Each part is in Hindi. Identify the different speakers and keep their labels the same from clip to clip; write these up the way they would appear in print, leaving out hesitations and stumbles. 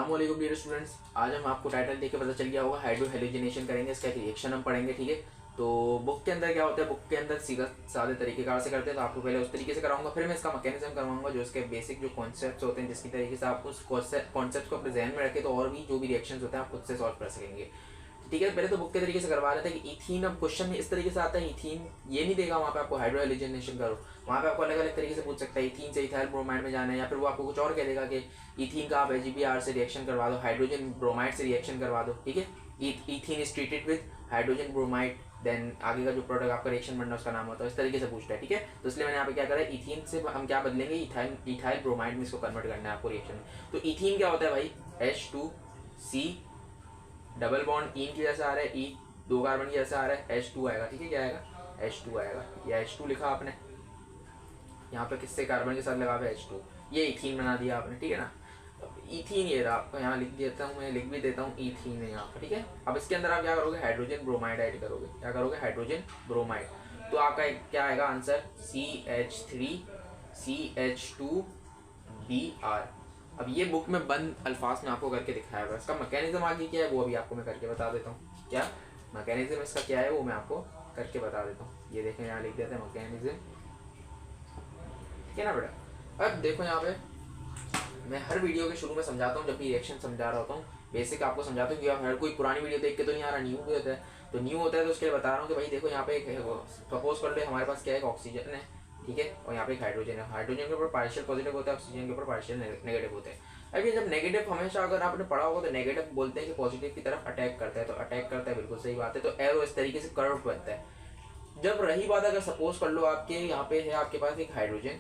Speaker 1: अस्सलामुअलैकुम डियर स्टूडेंट्स, आज हम आपको टाइटल देख के पता चल गया होगा हाइड्रो हेलोजिनेशन करेंगे, इसका एक रिएक्शन हम पढ़ेंगे। ठीक है, तो बुक के अंदर क्या होता है, बुक के अंदर सीधा सादे तरीकेकार से करते हैं, तो आपको पहले उस तरीके से कराऊंगा, फिर मैं इसका मैकेनिज्म करवाऊंगा, जो इसके बेसिक जो कॉन्सेप्ट्स होते हैं, जिसकी तरीके से आप उस कॉन्सेप्ट को अपने जहन में रखें तो और भी जो भी रिएक्शन होते हैं आप खुद से सॉल्व कर सकेंगे। ठीक है, पहले तो बुक के तरीके से करवा लेते हैं कि इथीन, अब क्वेश्चन में इस तरीके से आता है, इथीन ये नहीं देगा वहाँ पे आपको हाइड्रो हेलोजिनेशन करो, वहाँ पे आपको अलग अलग तरीके से पूछ सकता है, इथीन से इथाइल ब्रोमाइड में जाना है, या फिर वो आपको कुछ और कह देगा कि इथीन का आप HBr से रिएक्शन करवा दो, हाइड्रोजन ब्रोमाइड से रिएक्शन करवा दो। ठीक है, ethene is treated with hydrogen bromide, then आगे का जो प्रोडक्ट आपका रिएक्शन बनना उसका नाम होता है, इस तरीके से पूछता है। ठीक है, तो इसलिए मैंने यहाँ पे क्या करा है, इथीन से हम क्या बदलेंगे, इथाइल ब्रोमाइड में इसको कन्वर्ट करना है आपको रिएक्शन में। तो इथीन क्या होता है भाई, H2C डबल बॉन्ड इन की जैसा आ रहा है, ई दो कार्बन की जैसा आ रहा है, H2 आएगा। ठीक है, क्या आएगा, H2 आएगा, या H2 लिखा आपने यहाँ पे किससे कार्बन के साथ लगा हुआ है H2, ये इथीन बना दिया आपने। ठीक है ना, इथीन ये रहा, आपको यहाँ लिख देता हूँ, मैं लिख भी देता हूँ, इथीन है यहाँ पर। ठीक है, अब इसके अंदर आप क्या करोगे, हाइड्रोजन ब्रोमाइड ऐड करोगे, क्या करोगे, हाइड्रोजन ब्रोमाइड, तो आपका क्या आएगा आंसर, CH3CH2Br। अब ये बुक में बंद अल्फाज में आपको करके दिखाया हुआ है, इसका मैकेनिज्म आगे क्या है वो अभी आपको मैं करके बता देता हूँ। क्या मैकेनिज्म इसका क्या है वो मैं आपको करके बता देता हूँ। ये देखें, यहाँ लिख देते हैं मैकेनिज्म। ठीक है ना बेटा, अब देखो यहाँ पे मैं हर वीडियो के शुरू में समझाता हूँ, जब भी रिएक्शन समझा रहा होता हूँ बेसिक आपको समझाता हूँ, कि हर कोई पुरानी वीडियो देख के तो नहीं आ रहा, न्यू भी होता है, तो न्यू होता है तो उसके लिए बता रहा हूँ कि भाई देखो यहाँ पे सपोज कर ले हमारे पास क्या है, ऑक्सीजन है। ठीक है, और यहाँ पे एक हाइड्रोजन है, हाइड्रोजन के ऊपर पार्शियल पॉजिटिव होता है, ऑक्सीजन के ऊपर पार्शियल नेगेटिव होते हैं। अब ये जब नेगेटिव, हमेशा अगर आपने पढ़ा होगा तो नेगेटिव बोलते हैं कि पॉजिटिव की तरफ अटैक करता है, तो अटैक करता है, बिल्कुल सही बात है, तो एरो इस तरीके से कर्व बनता है। जब रही बात, अगर सपोज कर लो आपके यहाँ पे है आपके पास एक हाइड्रोजन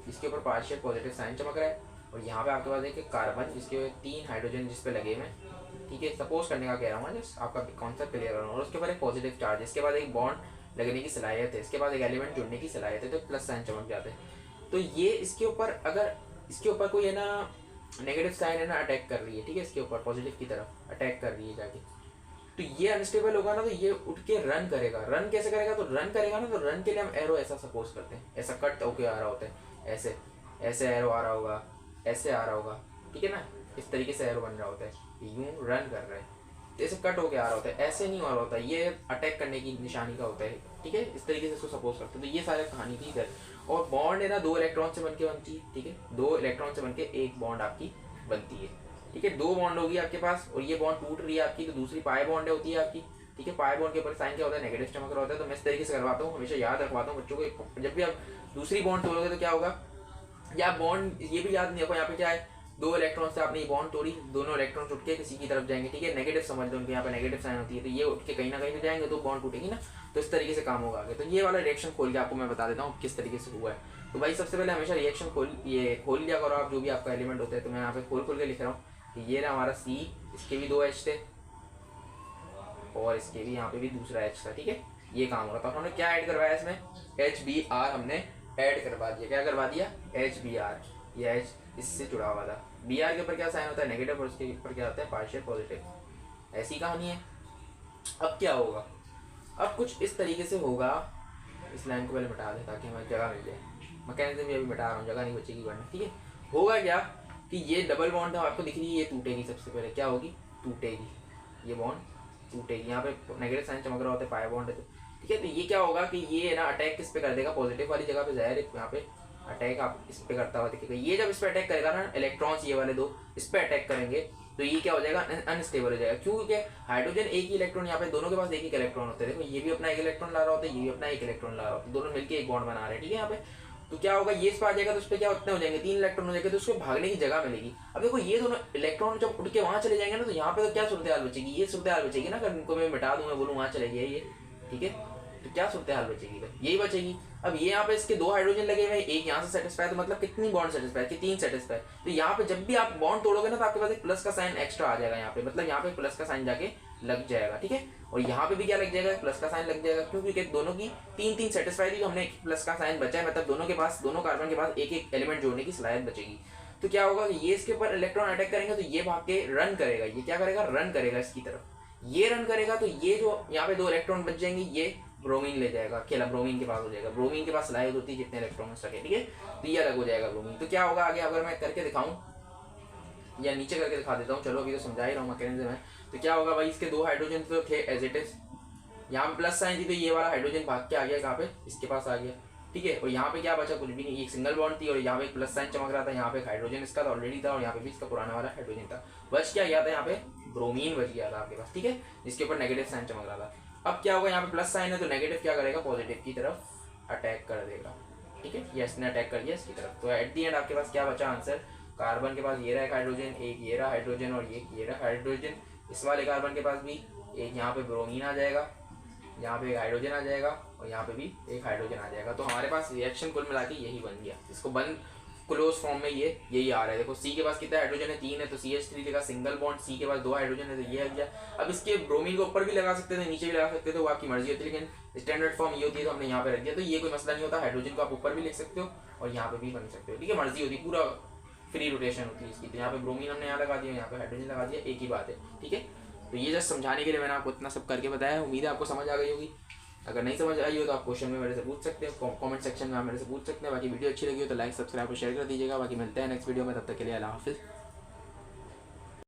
Speaker 1: जिसके ऊपर पार्शियल पॉजिटिव साइन चमक रहा है, और यहाँ पे आपके पास एक कार्बन जिसके 3 हाइड्रोजन जिस पे लगे हुए हैं। ठीक है, सपोज करने का कह रहा हूँ, जस्ट आपका कॉन्सेप्ट क्लियर कर रहा हूँ, और उसके ऊपर एक पॉजिटिव चार्ज, इसके बाद एक बॉन्ड लगने की सलाहियत है, इसके बाद एक एलिमेंट जुड़ने की सलाहियत है, तो प्लस साइन चमक जाते हैं। तो ये इसके ऊपर, अगर इसके ऊपर कोई है ना नेगेटिव साइन है ना अटैक कर रही है, ठीक है, इसके ऊपर पॉजिटिव की तरफ अटैक कर रही है जाके, तो ये अनस्टेबल होगा ना, तो ये उठ के रन करेगा। रन कैसे करेगा, तो रन करेगा ना, तो रन के लिए हम एरो ऐसा सपोज करते हैं, ऐसा कट होके आ रहा होता है, ऐसे ऐसे एरो आ रहा होगा, ऐसे आ रहा होगा। ठीक है ना, इस तरीके से एरो बन रहा होता है, यूं रन कर रहा है, तो ऐसे कट होके आ रहा होता है, ऐसे नहीं आ रहा होता, ये अटैक करने की निशानी का होता है। ठीक है, इस तरीके से इसको सपोज करते हैं। तो ये सारी कहानी थी इधर, और बॉन्ड है ना 2 इलेक्ट्रॉन से बनके बनती है। ठीक है, 2 इलेक्ट्रॉन से बनके एक बॉन्ड आपकी बनती है। ठीक है, 2 बॉन्ड होगी आपके पास, और ये बॉन्ड टूट रही है आपकी, तो दूसरी पाई बॉन्ड होती है आपकी। ठीक है, पाई बॉन्ड के ऊपर साइन क्या होता है, नेगेटिव चमक रहा होता है। तो मैं इस तरीके से करवाता हूँ, हमेशा याद रखवाता हूँ बच्चों को, जब भी आप दूसरी बॉन्ड तोड़ोगे तो क्या होगा, या बॉन्ड ये भी याद नहीं रखो, यहाँ पे क्या है, 2 इलेक्ट्रॉन से आपने ये बॉन्ड तोड़ी, दोनों इलेक्ट्रॉन उठ के किसी की तरफ जाएंगे। ठीक है, नेगेटिव समझ लो, उनके यहाँ पे नेगेटिव साइन होती है, तो ये उठ के कहीं ना कहीं तो जाएंगे, तो बॉन्ड टूटेगी ना, तो इस तरीके से काम होगा आगे। तो ये वाला रिएक्शन खोल के आपको मैं बता देता हूँ किस तरीके से हुआ है। तो भाई सबसे पहले हमेशा रिएक्शन खोल लिया करो आप, जो भी आपका एलिमेंट होता है। तो मैं यहाँ पे खोल के लिख रहा हूँ कि ये रहा हमारा C, इसके भी 2 H थे, और इसके भी यहाँ पे भी दूसरा H था। ठीक है, ये काम हो रहा था। हमने क्या ऐड करवाया इसमें, HBr हमने ऐड करवा दिया। क्या करवा दिया, HBr, ये H इससे जुड़ा हुआ था। Br के ऊपर क्या साइन होता है, नेगेटिव, और उसके ऊपर क्या होता है, पार्शियल पॉजिटिव। ऐसी कहानी है। अब क्या होगा, अब कुछ इस तरीके से होगा, इस लाइन को पहले मिटा दे ताकि हमें जगह मिल जाए। मैकेनिज्म भी अभी मिटा रहा हूँ, जगह नहीं बचेगी वरना। ठीक है, होगा क्या कि ये डबल बॉन्ड आपको दिख रही है, ये टूटेगी। सबसे पहले क्या होगी, टूटेगी, ये बॉन्ड टूटेगी। यहाँ पे नेगेटिव साइन चमक रहा होता है, पाई बॉन्ड है तो। ठीक है, तो ये क्या होगा कि ये ना अटैक किस पे कर देगा, पॉजिटिव वाली जगह पे, जाहिर है यहाँ पे अटैक आप इस पे करता हुआ दिखेगा। ये जब इस पे अटैक करेगा ना, इलेक्ट्रॉन्स ये वाले 2 इस पे अटैक करेंगे, तो ये क्या हो जाएगा, अनस्टेबल हो जाएगा। क्यों, क्योंकि हाइड्रोजन एक ही इलेक्ट्रॉन, यहाँ पे दोनों के पास एक एक इलेक्ट्रॉन होते हैं। देखो ये भी अपना एक इलेक्ट्रॉन ला रहा होता है, ये भी अपना एक इलेक्ट्रॉन ला रहा होता है, दोनों मिलकर एक बॉन्ड बना रहे हैं। ठीक है, यहाँ पे तो क्या होगा, ये इस पर आ जाएगा, तो उस पर क्या उतने हो जाएंगे, 3 इलेक्ट्रॉन हो जाएंगे, तो उसको भागने की जगह मिलेगी। अब देखो ये दोनों इलेक्ट्रॉन जब उड़ के वहां चले जाएंगे ना, तो यहाँ पे तो क्या सूरत हाल बचेगी, ये सूरत हाल बचेगी ना, अगर इनको मैं मिटा दूं, मैं बोलूँ वहां चले गए ये। ठीक है, तो क्या सूरत हाल बचेगी, यही बचेगी। अब ये यहाँ पे इसके 2 हाइड्रोजन लगे हुए, एक यहाँ से सेटिस्फाई, तो मतलब कितनी बॉन्ड सेटिस्फाई की, 3 सेटिस्फाई। तो यहाँ पे जब भी आप बॉन्ड तोड़ोगे ना, तो आपके पास एक प्लस का साइन एक्स्ट्रा आ जाएगा यहाँ पे, मतलब यहाँ पे प्लस का साइन जाके लग जाएगा। ठीक है, और यहाँ पे भी क्या लग जाएगा, प्लस का साइन लग जाएगा, क्योंकि दोनों की 3 सेटिस्फाई थी, तो हमने एक प्लस का साइन बचा है, मतलब दोनों के पास, दोनों कार्बन के पास एक एक एलिमेंट जोड़ने की सलाहियत बचेगी। तो क्या होगा, ये इसके ऊपर इलेक्ट्रॉन अटैक करेंगे, तो ये भाग के रन करेगा। ये क्या करेगा, रन करेगा इसकी तरफ, ये रन करेगा, तो ये जो यहाँ पे 2 इलेक्ट्रॉन बच जाएंगे, ये ब्रोमीन ले जाएगा, अकेला ब्रोमीन के पास हो जाएगा। ब्रोमीन के पास सलाहियत होती है जितने इलेक्ट्रॉन सके। ठीक है, तो ये अलग हो जाएगा ब्रोमीन। तो क्या होगा आगे, अगर मैं करके दिखाऊं, या नीचे करके दिखा देता हूँ, चलो अभी तो समझा ही रहा हूँ मैकेनिज्म है। तो क्या होगा भाई, इसके 2 हाइड्रोजन तो थे एज इट इज, यहाँ पे प्लस साइन थी तो ये वाला हाइड्रोजन भाग के आ गया कहाँ पे, इसके पास आ गया, ठीक है। और यहाँ पे क्या बचा, कुछ भी नहीं, एक सिंगल बॉन्ड थी और यहाँ पे एक प्लस साइन चमक रहा था, यहाँ पे एक हाइड्रोजन इसका था ऑलरेडी था और यहाँ पे भी इसका पुराना वाला हाइड्रोजन था। बच क्या गया था, यहाँ पे ब्रोमीन बच गया था आपके पास, ठीक है, जिसके ऊपर नेगेटिव साइन चमक रहा था। अब क्या होगा, यहाँ पे प्लस साइन है तो नेगेटिव क्या करेगा, पॉजिटिव की तरफ अटैक कर देगा, ठीक है। ये इसने अटैक कर दिया इसकी तरफ। तो एट दी एंड आपके पास क्या बचा आंसर, कार्बन के पास ये रहा हाइड्रोजन, एक ये रहा हाइड्रोजन और ये रहा हाइड्रोजन। इस वाले कार्बन के पास भी एक यहाँ पे ब्रोमीन आ जाएगा, यहाँ पे एक हाइड्रोजन आ जाएगा और यहाँ पे भी एक हाइड्रोजन आ जाएगा। तो हमारे पास रिएक्शन कुल मिला के यही बन गया। इसको बन क्लोज फॉर्म में यही आ रहा है। देखो सी के पास कितना हाइड्रोजन है, 3 है, तो CH3 लिखा सिंगल बॉन्ड, सी के पास 2 हाइड्रोजन है तो ये आ गया। अब इसके ब्रोमीन को ऊपर भी लगा सकते थे, नीचे भी लगा सकते थे, वो आपकी मर्जी होती है, लेकिन स्टैंडर्ड फॉर्म ये होती है तो हमने यहाँ पे रख दिया। तो ये कोई मसला नहीं होता, हाइड्रोजन को आप ऊपर भी लिख सकते हो और यहाँ पे भी बन सकते हो, ठीक है, मर्जी होती है, पूरा फ्री रोटेशन होती है इसकी। तो यहाँ पे ब्रोमीन हमने यहाँ लगा दिया, यहाँ पे हाइड्रोजन लगा दिया, एक ही बात है, ठीक है। तो ये जस्ट समझाने के लिए मैंने आपको इतना सब करके बताया, उम्मीद है आपको समझ आ गई होगी। अगर नहीं समझ आई हो तो आप क्वेश्चन में मेरे से पूछ सकते हो, कमेंट सेक्शन में आप मेरे से पूछ सकते हैं। बाकी वीडियो अच्छी लगी हो तो लाइक सब्सक्राइब और शेयर कर दीजिएगा। बाकी मिलते हैं नेक्स्ट वीडियो में, तब तक के लिए अल्लाह हाफिज़।